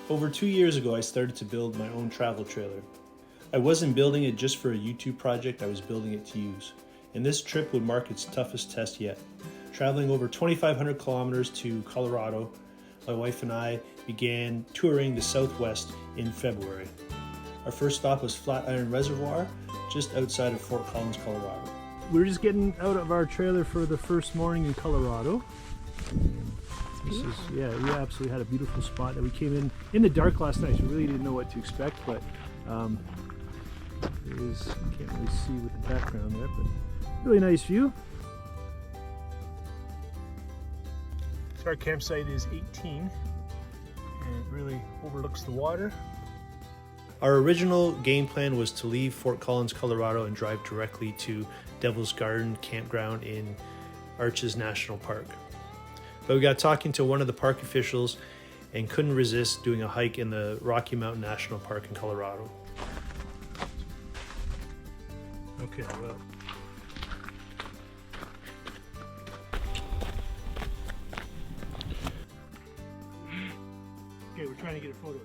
Over 2 years ago, I started to build my own travel trailer. I wasn't building it just for a YouTube project, I was building it to use. And this trip would mark its toughest test yet. Traveling over 2,500 kilometers to Colorado, my wife and I began touring the Southwest in February. Our first stop was Flatiron Reservoir, just outside of Fort Collins, Colorado. We're just getting out of our trailer for the first morning in Colorado. Yeah, we absolutely had a beautiful spot that we came in the dark last night, so we really didn't know what to expect, but there is, you can't really see with the background there, but really nice view. So our campsite is 18 and it really overlooks the water. Our original game plan was to leave Fort Collins, Colorado and drive directly to Devil's Garden Campground in Arches National Park. But we got talking to one of the park officials and couldn't resist doing a hike in the Rocky Mountain National Park in Colorado. Okay, well. Okay, we're trying to get a photo here.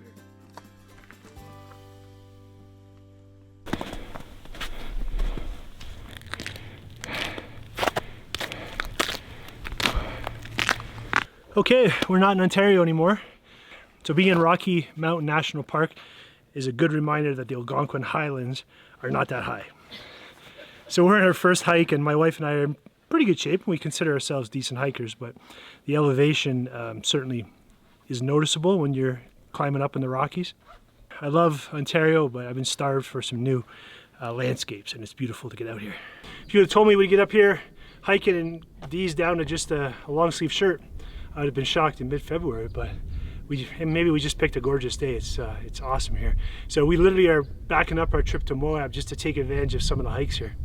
Okay, we're not in Ontario anymore. So being in Rocky Mountain National Park is a good reminder that the Algonquin Highlands are not that high. So we're on our first hike and my wife and I are in pretty good shape. We consider ourselves decent hikers, but the elevation certainly is noticeable when you're climbing up in the Rockies. I love Ontario, but I've been starved for some new landscapes and it's beautiful to get out here. If you would have told me we'd get up here hiking and these down to just a long sleeve shirt, I would have been shocked in mid-February, but maybe we just picked a gorgeous day. It's awesome here. So we literally are backing up our trip to Moab just to take advantage of some of the hikes here.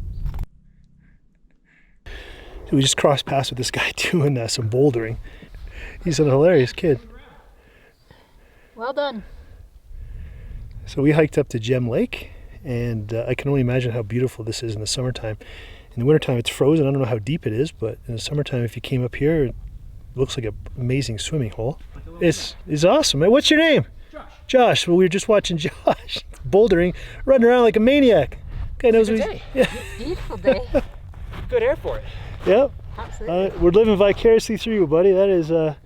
So we just crossed paths with this guy doing some bouldering. He's an hilarious kid. Well done. So we hiked up to Gem Lake, and I can only imagine how beautiful this is in the summertime. In the wintertime it's frozen. I don't know how deep it is, but in the summertime if you came up here, it looks like an amazing swimming hole. It's awesome. What's your name? Josh. Josh. Well, we were just watching Josh bouldering, running around like a maniac. Guy knows what he's... Yeah. Beautiful day. Good air for it. Yep. Absolutely. We're living vicariously through you, buddy. That is... I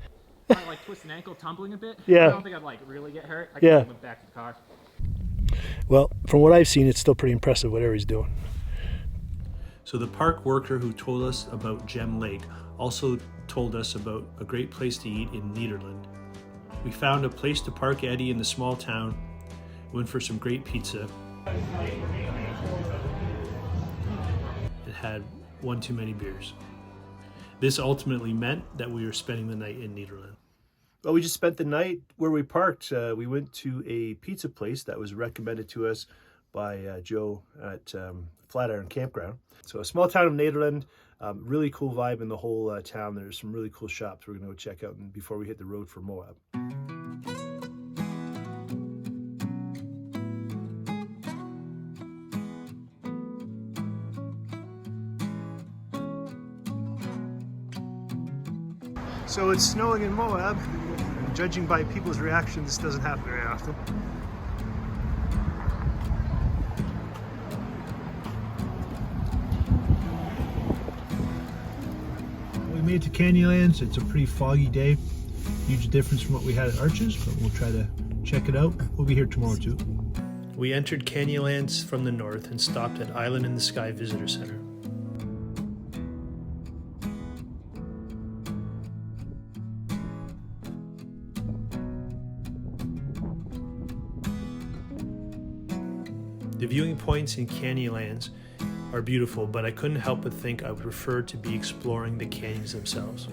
like twist an ankle, tumbling a bit. Yeah. I don't think I'd like really get hurt. I can move back to the car. Well, from what I've seen, it's still pretty impressive whatever he's doing. So the park worker who told us about Gem Lake also told us about a great place to eat in Nederland. We found a place to park Eddie in the small town, went for some great pizza, and had one too many beers. This ultimately meant that we were spending the night in Nederland. Well, we just spent the night where we parked. We went to a pizza place that was recommended to us by Joe at Flatiron Campground. So a small town of Nederland, really cool vibe in the whole town. There's some really cool shops we're going to go check out before we hit the road for Moab. So it's snowing in Moab. Judging by people's reaction, this doesn't happen very often. We made it to Canyonlands. It's a pretty foggy day. Huge difference from what we had at Arches, but we'll try to check it out. We'll be here tomorrow too. We entered Canyonlands from the north and stopped at Island in the Sky Visitor Center. The viewing points in Canyonlands are beautiful, but I couldn't help but think I would prefer to be exploring the canyons themselves.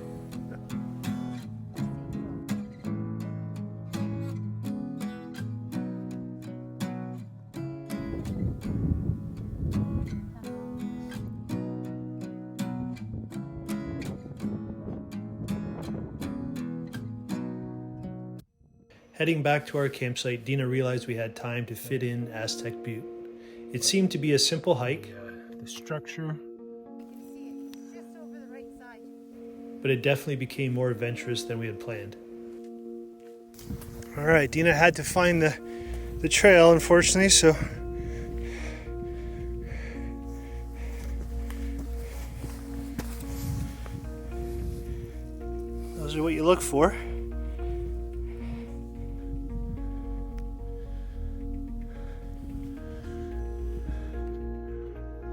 Heading back to our campsite, Dina realized we had time to fit in Aztec Butte. It seemed to be a simple hike, the structure, but it definitely became more adventurous than we had planned. All right, Dina had to find the trail, unfortunately, so. Those are what you look for.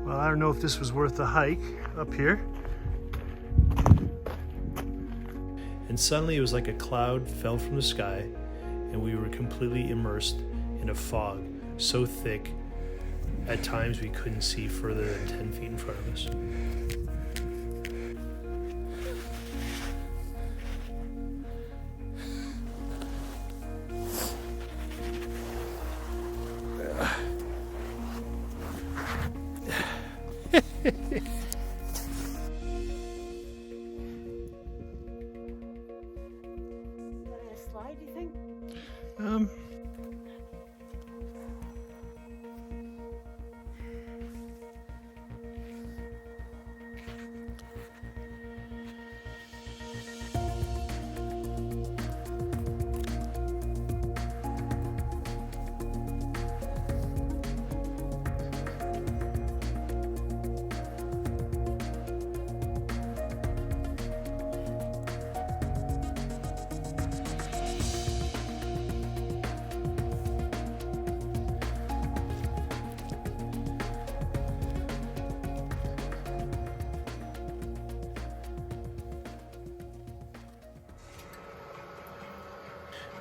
Well, I don't know if this was worth the hike up here. And suddenly it was like a cloud fell from the sky and we were completely immersed in a fog so thick at times we couldn't see further than 10 feet in front of us. Slide, do you think?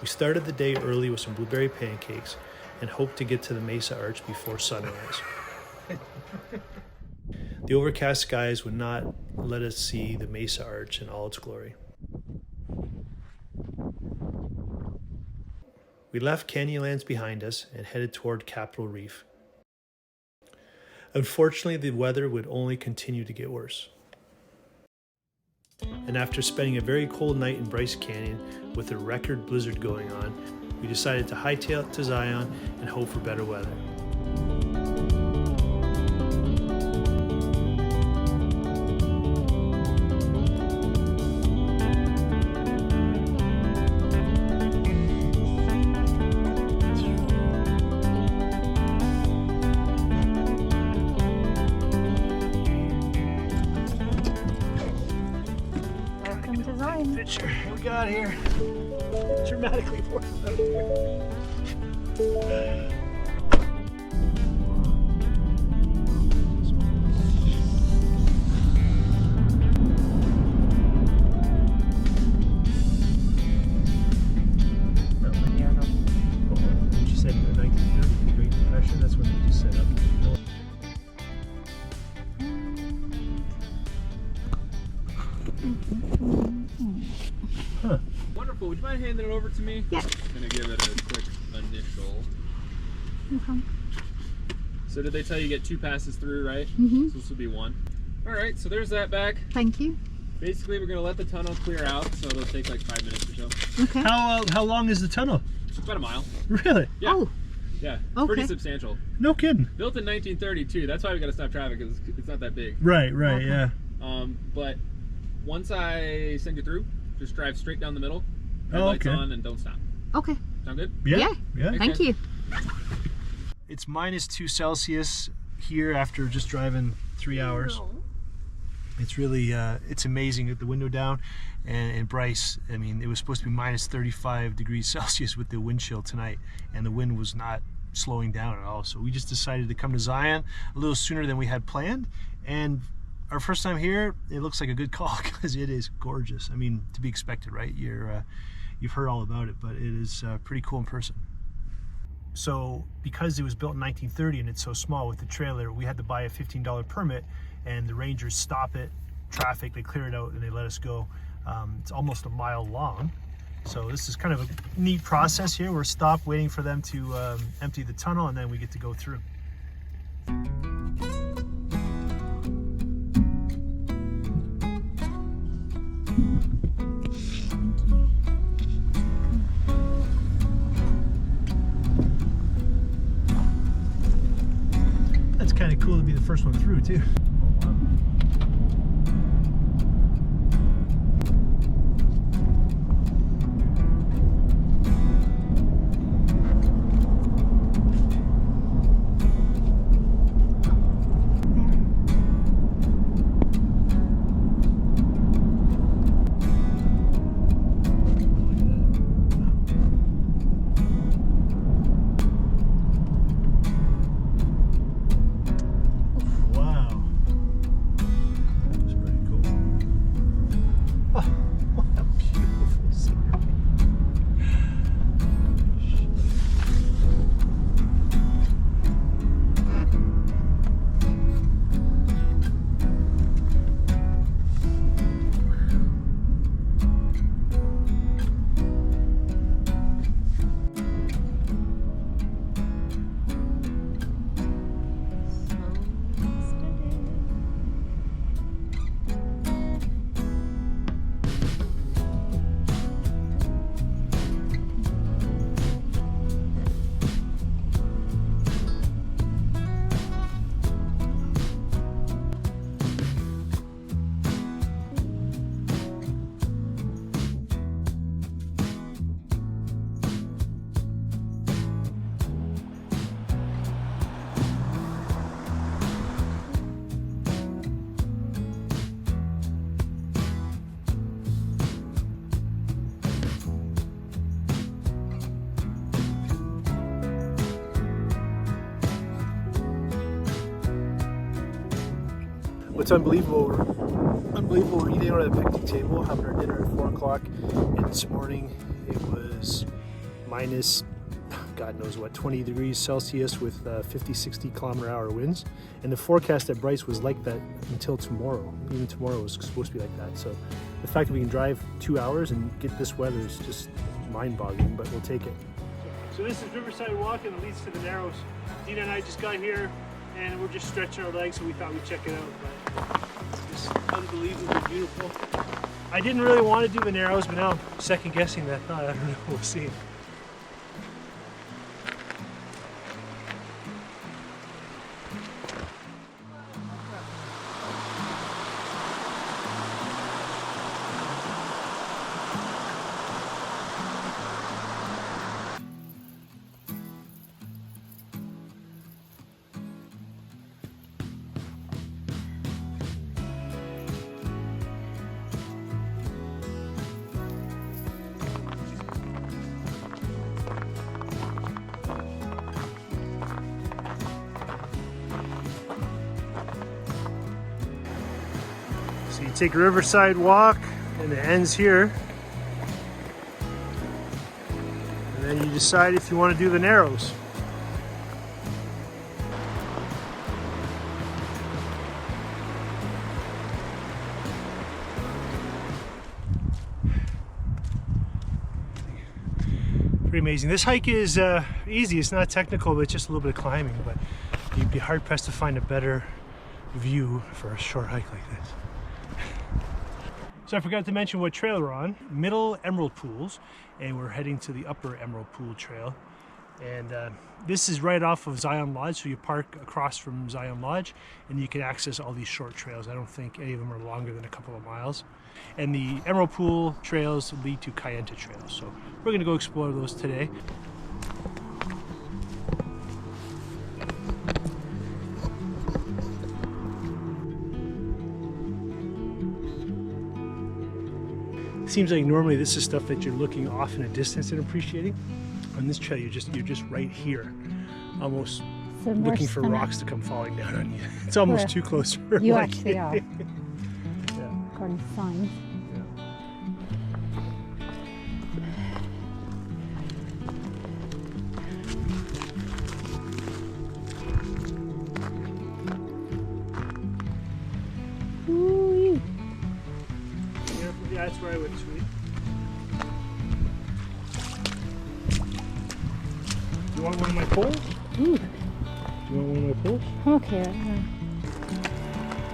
We started the day early with some blueberry pancakes and hoped to get to the Mesa Arch before sunrise. The overcast skies would not let us see the Mesa Arch in all its glory. We left Canyonlands behind us and headed toward Capitol Reef. Unfortunately, the weather would only continue to get worse. And after spending a very cold night in Bryce Canyon with a record blizzard going on, we decided to hightail it to Zion and hope for better weather. Picture we got here. Dramatically worse out here. She said in the 1930s, the Great Depression, that's when they just set up. Huh. Wonderful. Would you mind handing it over to me? Yeah. I'm going to give it a quick initial. Okay. So did they tell you get 2 passes through, right? Mm-hmm. So this will be 1. All right, so there's that bag. Thank you. Basically, we're going to let the tunnel clear out, so it'll take like 5 minutes or so. Okay. How long is the tunnel? About a mile. Really? Yeah. Oh. Yeah. Okay. Pretty substantial. No kidding. Built in 1932. That's why we got to stop traffic, because it's not that big. Right, Okay. yeah. But once I send you through, just drive straight down the middle. Headlights on and don't stop. Okay. Sound good? Yeah. Thank you. It's -2 Celsius here after just driving 3 hours. It's really, it's amazing with the window down. And Bryce, I mean, it was supposed to be -35 degrees Celsius with the wind chill tonight, and the wind was not slowing down at all. So we just decided to come to Zion a little sooner than we had planned. And our first time here, it looks like a good call because it is gorgeous. I mean, to be expected, right? You've heard all about it, but it is pretty cool in person. So because it was built in 1930 and it's so small with the trailer, we had to buy a $15 permit, and the rangers stop it, traffic, they clear it out, and they let us go. It's almost a mile long. So this is kind of a neat process here. We're stopped waiting for them to empty the tunnel, and then we get to go through. That's kind of cool to be the first one through too. Oh, wow. What's unbelievable, we're eating out at a picnic table, having our dinner at 4 o'clock, and this morning it was minus, God knows what, 20 degrees Celsius with 50, 60 kilometer-hour winds. And the forecast at Bryce was like that until tomorrow. Even tomorrow was supposed to be like that. So the fact that we can drive 2 hours and get this weather is just mind-boggling, but we'll take it. So this is Riverside Walk and it leads to the Narrows. Dina and I just got here and we're just stretching our legs, so we thought we'd check it out. But it's just unbelievably beautiful. I didn't really want to do the Narrows, but now I'm second guessing that thought. I don't know, we'll see. So you take a Riverside Walk and it ends here. And then you decide if you want to do the Narrows. Pretty amazing. This hike is easy. It's not technical, but it's just a little bit of climbing. But you'd be hard pressed to find a better view for a short hike like this. So I forgot to mention what trail we're on. Middle Emerald Pools, and we're heading to the Upper Emerald Pool Trail. And this is right off of Zion Lodge, so you park across from Zion Lodge and you can access all these short trails. I don't think any of them are longer than a couple of miles. And the Emerald Pool trails lead to Kayenta trails, so we're gonna go explore those today. Seems like normally this is stuff that you're looking off in a distance and appreciating. On this trail, you're just right here, almost So looking for rocks to come falling down on you. It's almost too close for you like, actually are, yeah. according to signs. Ooh. Yeah, that's where I went, sweet. You want one of my poles? Ooh. Do you want one of my poles? Okay.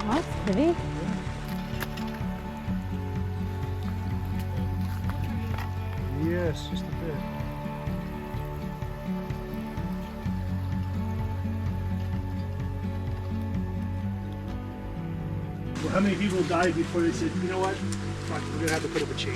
That's pretty. Yes, just a bit. Well, how many people died before they said, you know what? Fuck, we're gonna have to put up a chain.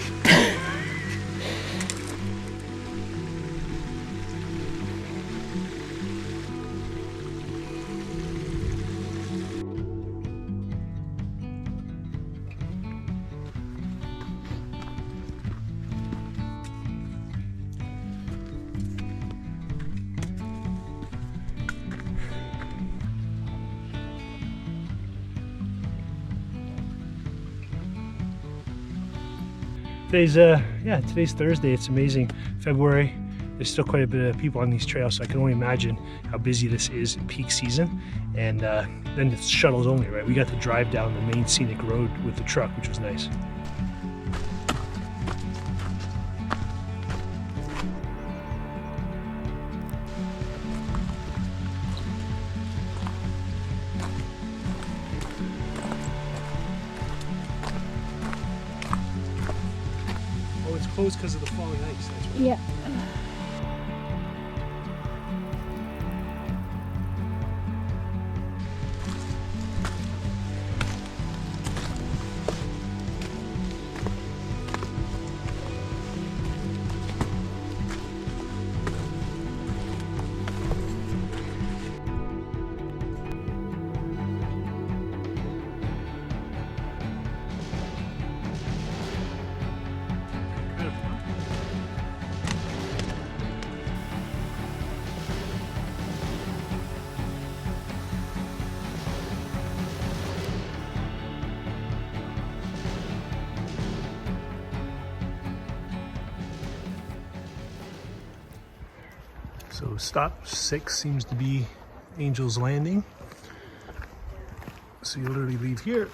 Today's Thursday. It's amazing. February. There's still quite a bit of people on these trails, so I can only imagine how busy this is in peak season. And then it's shuttles only, right? We got to drive down the main scenic road with the truck, which was nice. Oh, it's closed because of the falling ice. That's right. Yeah. So stop 6 seems to be Angel's Landing. So you literally leave here.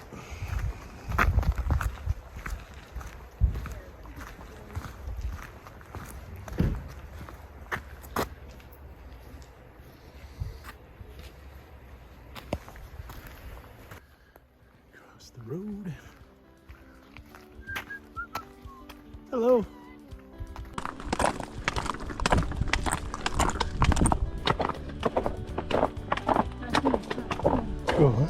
Across the road. Hello. Cool, huh?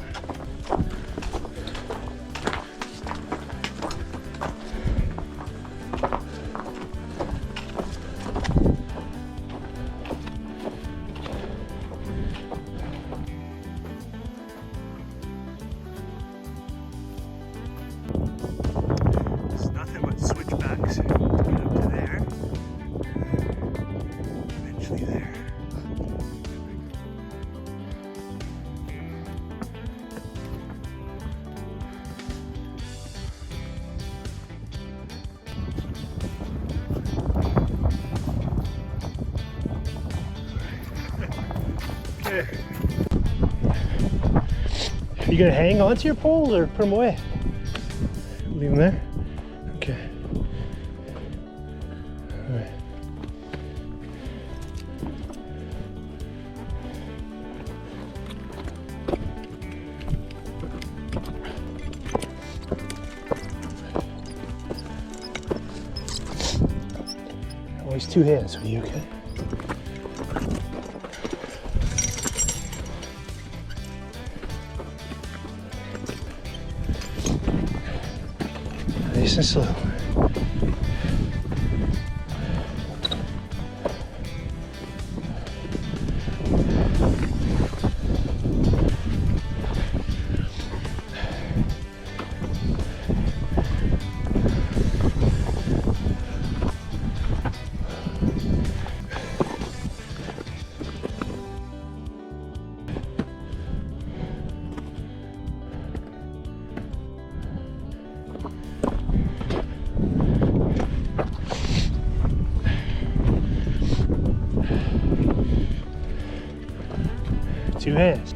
It's nothing but switchbacks to get up to there. Eventually there. Okay. You gonna hang onto your pole or put them away? Leave them there? Okay. All right. Always 2 hands, are you okay? Nice and slow. Two hands.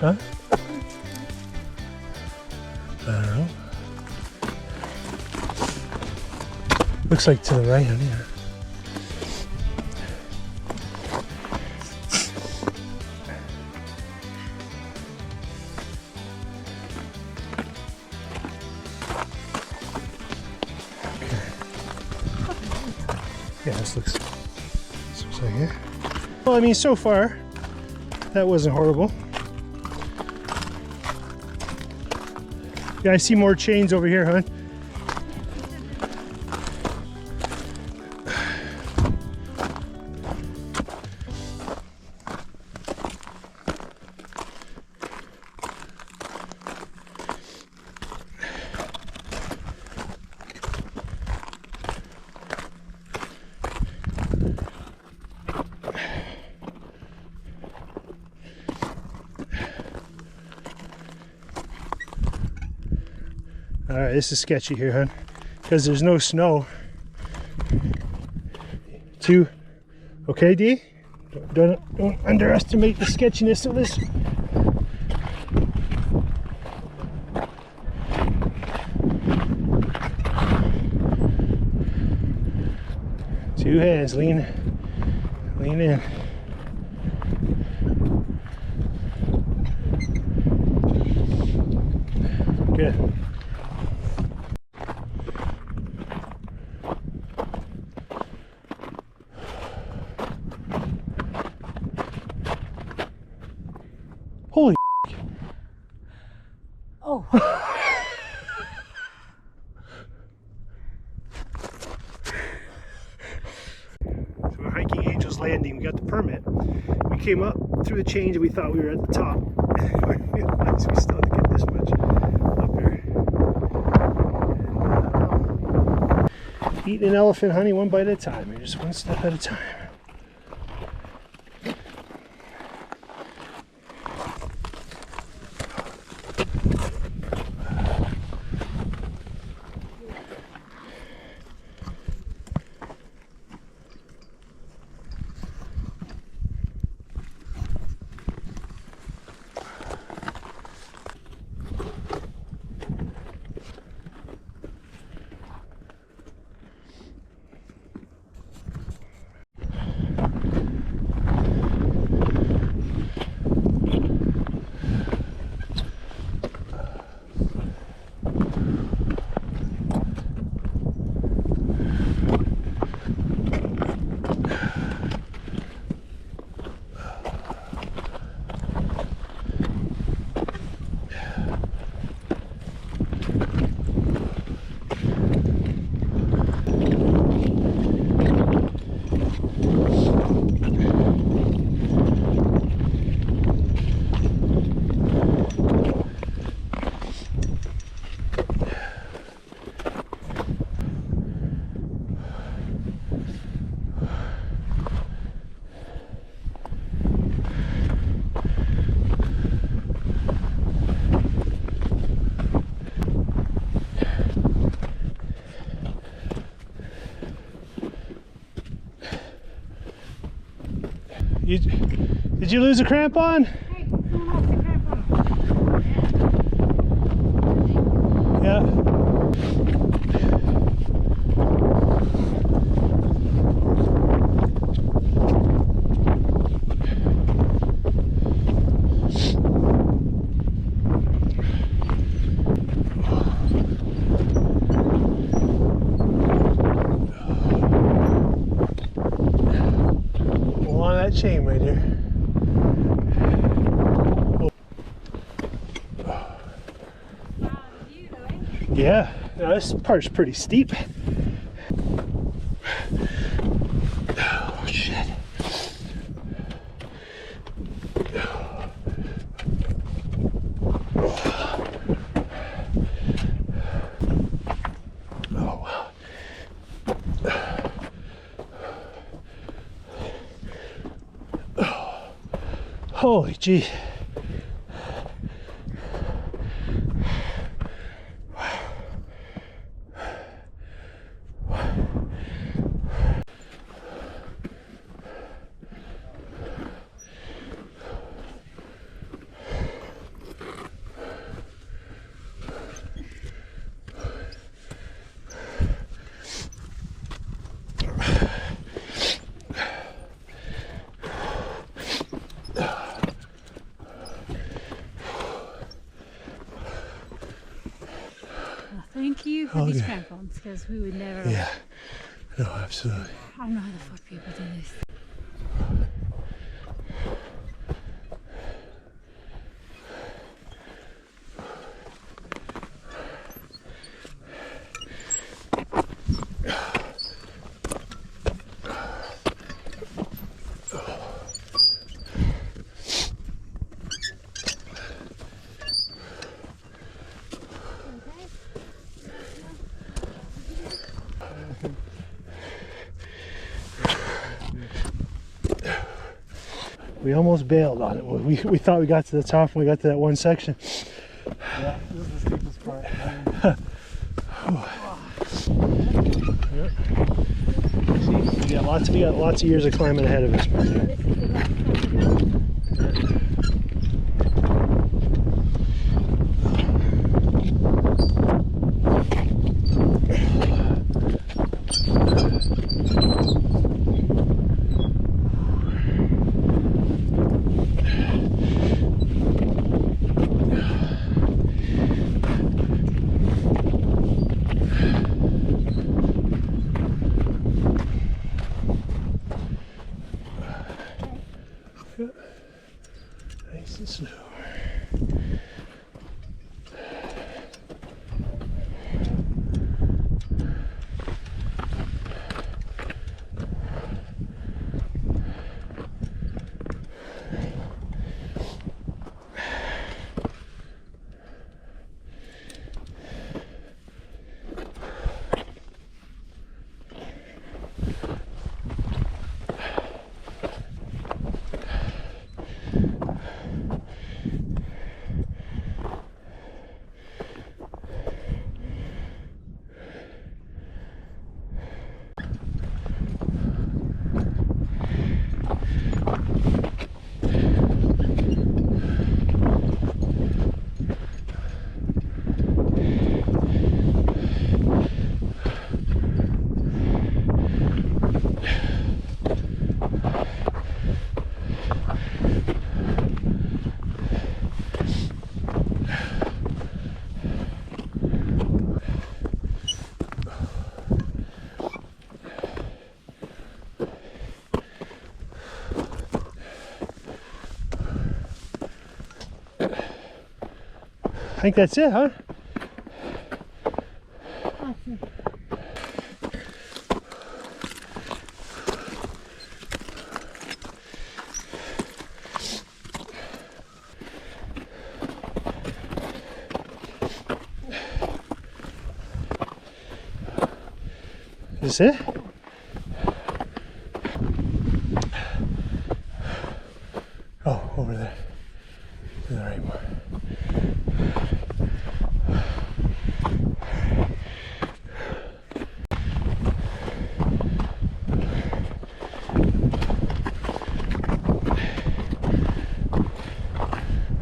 Huh? I don't know. Looks like to the right, honey. Yeah, this looks like it. Well, I mean, so far, that wasn't horrible. Yeah, I see more chains over here, hon. All right, this is sketchy here, hon, because there's no snow. 2, okay, D? Don't underestimate the sketchiness of this. Two hands, lean in. Good. Holy Oh. So we're hiking Angel's Landing. We got the permit. We came up through the change and we thought we were at the top. We realized we still had to get this much up here. And, eating an elephant honey one bite at a time. You're just one step at a time. Did you lose a crampon? Hey, someone lost the crampon. Yeah. Hold on to that chain, my dear. Yeah, now this part's pretty steep. Oh shit. Oh wow. Holy gee. Thank you for these crampons, because we would never. Yeah. No, absolutely. I don't know how the fuck people do this. We almost bailed on it. We thought we got to the top when we got to that one section. Yeah, this is the steepest part. Yep. See, we got lots of years of climbing ahead of us. I think that's it, huh? Is this it? Oh, over there. To the right more.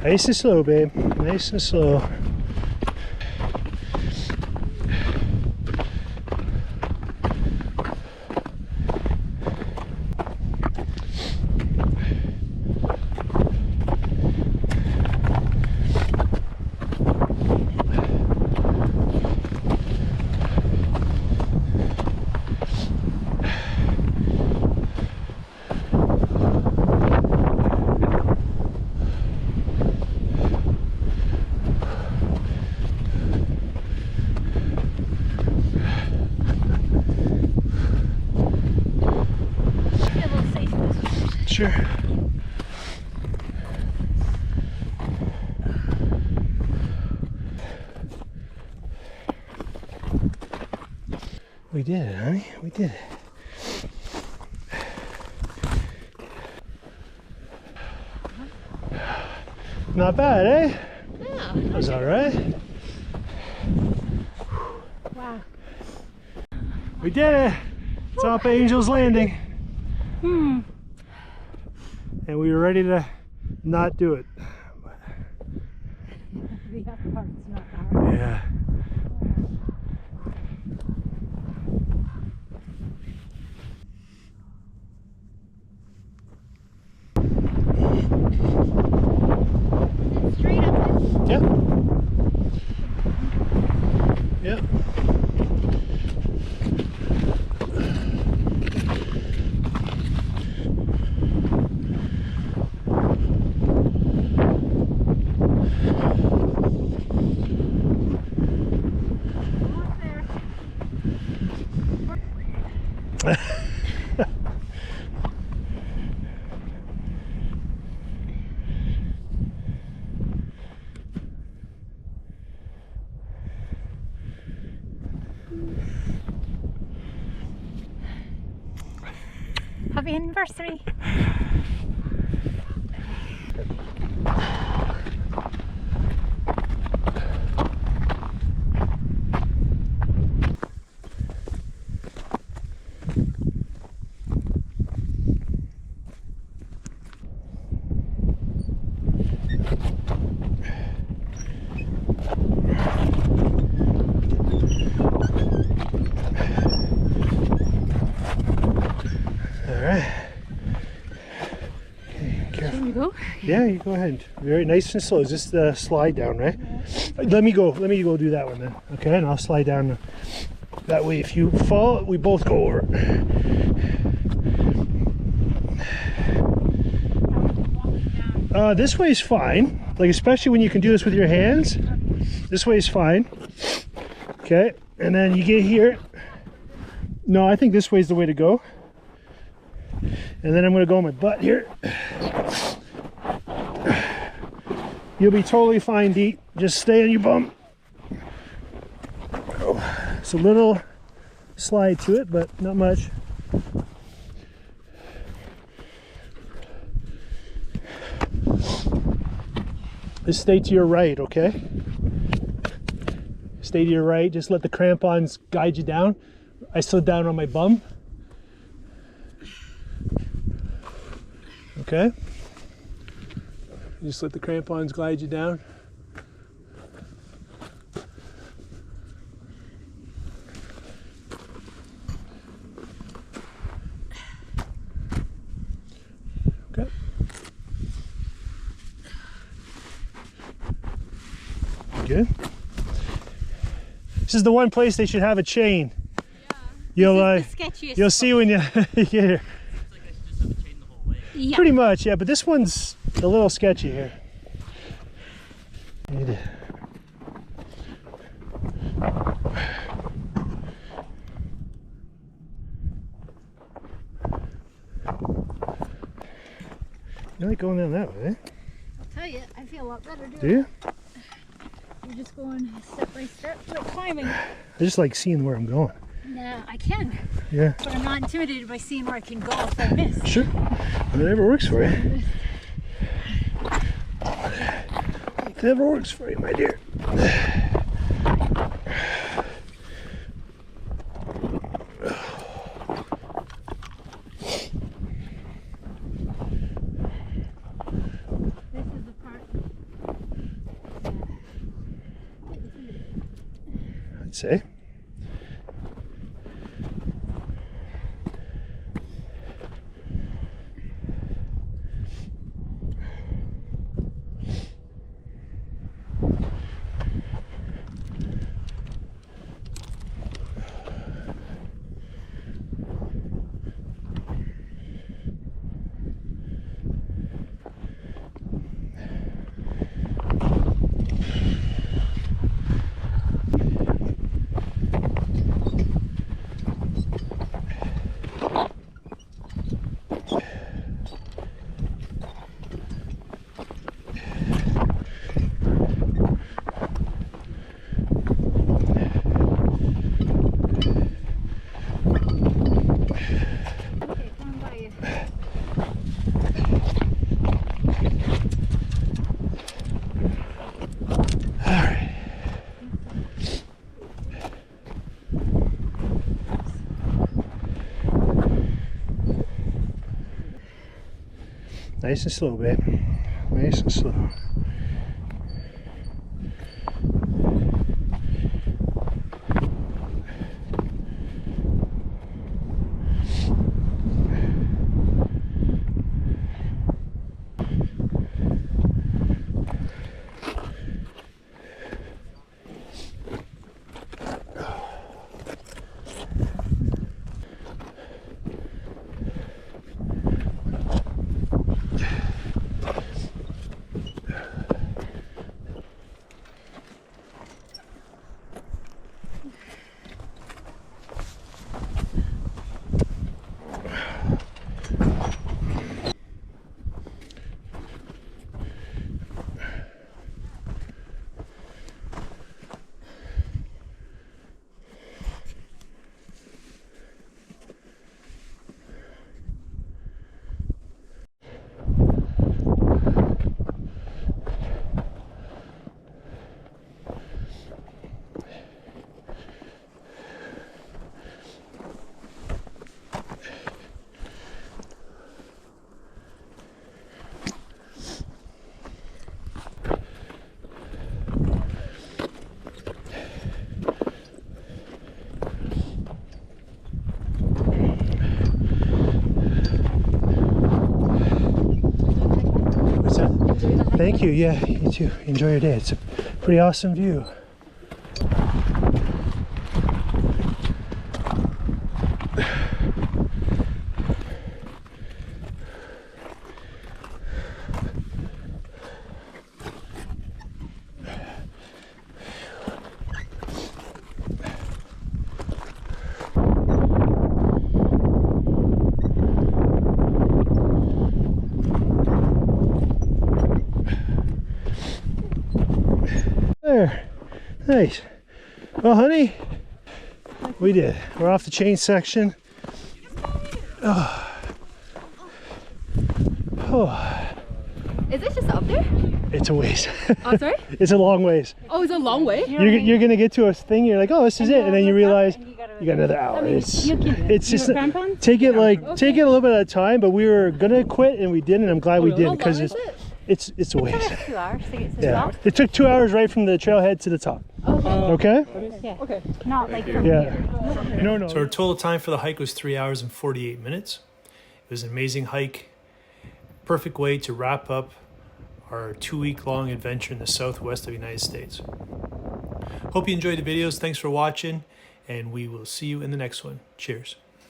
Nice and slow, babe. Nice and slow. Sure. We did it, honey. We did it. Not bad, eh? Yeah. That was all right. Wow. We did it. Top of Angel's Landing. And we were ready to not do it. The upper part's not hard. Yeah. Straight up. Yeah. Yeah. Happy anniversary. Yeah, you go ahead. Very nice and slow. Just slide down, right? Yeah. Let me go do that one then. Okay, and I'll slide down. That way, if you fall, we both go over. This way is fine. Like, especially when you can do this with your hands. This way is fine. Okay, and then you get here. No, I think this way is the way to go. And then I'm going to go on my butt here. You'll be totally fine, Dee. Just stay on your bum. Oh, it's a little slide to it, but not much. Just stay to your right, okay? Stay to your right. Just let the crampons guide you down. I slid down on my bum. Okay? Just let the crampons glide you down. Okay. Good. This is the one place they should have a chain. Yeah. You'll see when you get here. Yeah. Pretty much, yeah, but this one's a little sketchy here. like going down that way. I'll tell you, I feel a lot better doing Do you? it. You're just going step by step, like climbing. I just like seeing where I'm going. Yeah, I can. Yeah. But I'm not intimidated by seeing where I can go if I miss. Sure. Whatever works for you. Whatever works for you, my dear. This is the part. I'd say. Nice and slow, babe. Nice and slow. Thank you. Yeah, you too. Enjoy your day. It's a pretty awesome view. There. Nice. Well, honey, we did. We're off the chain section. Oh. Oh. Is it just up there? It's a ways. Oh, sorry? It's a long ways. Oh, it's a long way? You're gonna get to a thing. You're like, oh, this is it, and then you realize you got another hour. It's just take it take it a little bit at a time. But we were gonna quit and we didn't. And I'm glad we didn't because it's a waste. 2 hours to get to the Yeah, top? it took 2 hours right from the trailhead to the top. Okay. Yeah. Okay. Not like from Yeah. here. No. So our total time for the hike was 3 hours and 48 minutes. It was an amazing hike. Perfect way to wrap up our 2-week-long adventure in the southwest of the United States. Hope you enjoyed the videos. Thanks for watching, and we will see you in the next one. Cheers.